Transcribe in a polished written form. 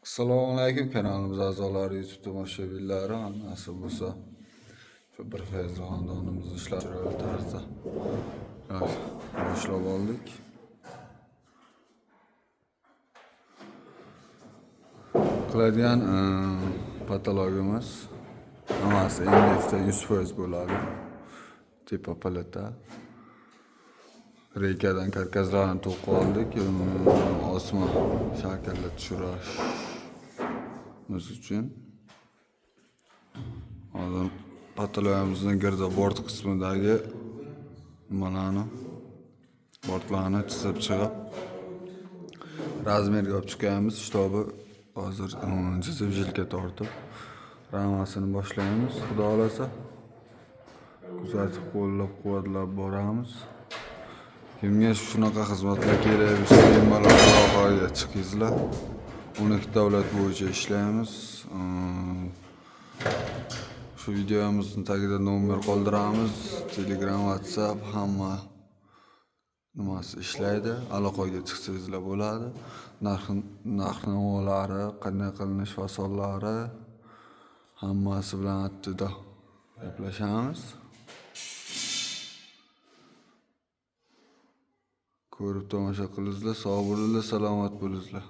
Assalomu alaykum kanalimiz a'zolari, YouTube tomoshabinlari. Nasib bo'lsa shu bir fayz xonadonimizni ishlab chiroyli tarzda boshlab oldik. Qiladigan patologimiz hammasi MDFda 100% bo'ladi. Tepa palata. Reykadan karkaslarni to'qib oldik. Osma shaklda tushirishimiz uchun. Hozir patologimizning girdobord qismidagi bortlarni chizib chiqib razmerga olib chiqamiz. Shtobi hozir chizib jilga tortib ramasini boshlaymiz. Xudo xolasa kuzatib qo'llab-quvvatlab boramiz. Kimga shunaqa xizmatlar kerak bo'lsa, bemalol aloqaga chiqingizlar. 12 davlat bo'yicha ishlaymiz. Shu videomizning tagida nomer qoldiramiz. Telegram, WhatsApp hamma nimasi ishlaydi. Aloqaga chiqsangizlar bo'ladi. Narx-navolari, qanday qilinish fasollari hammasi bilan attida gaplashamiz. Ko'rib tomosha qilingizlar, sog' bo'linglar, salomat bo'linglar.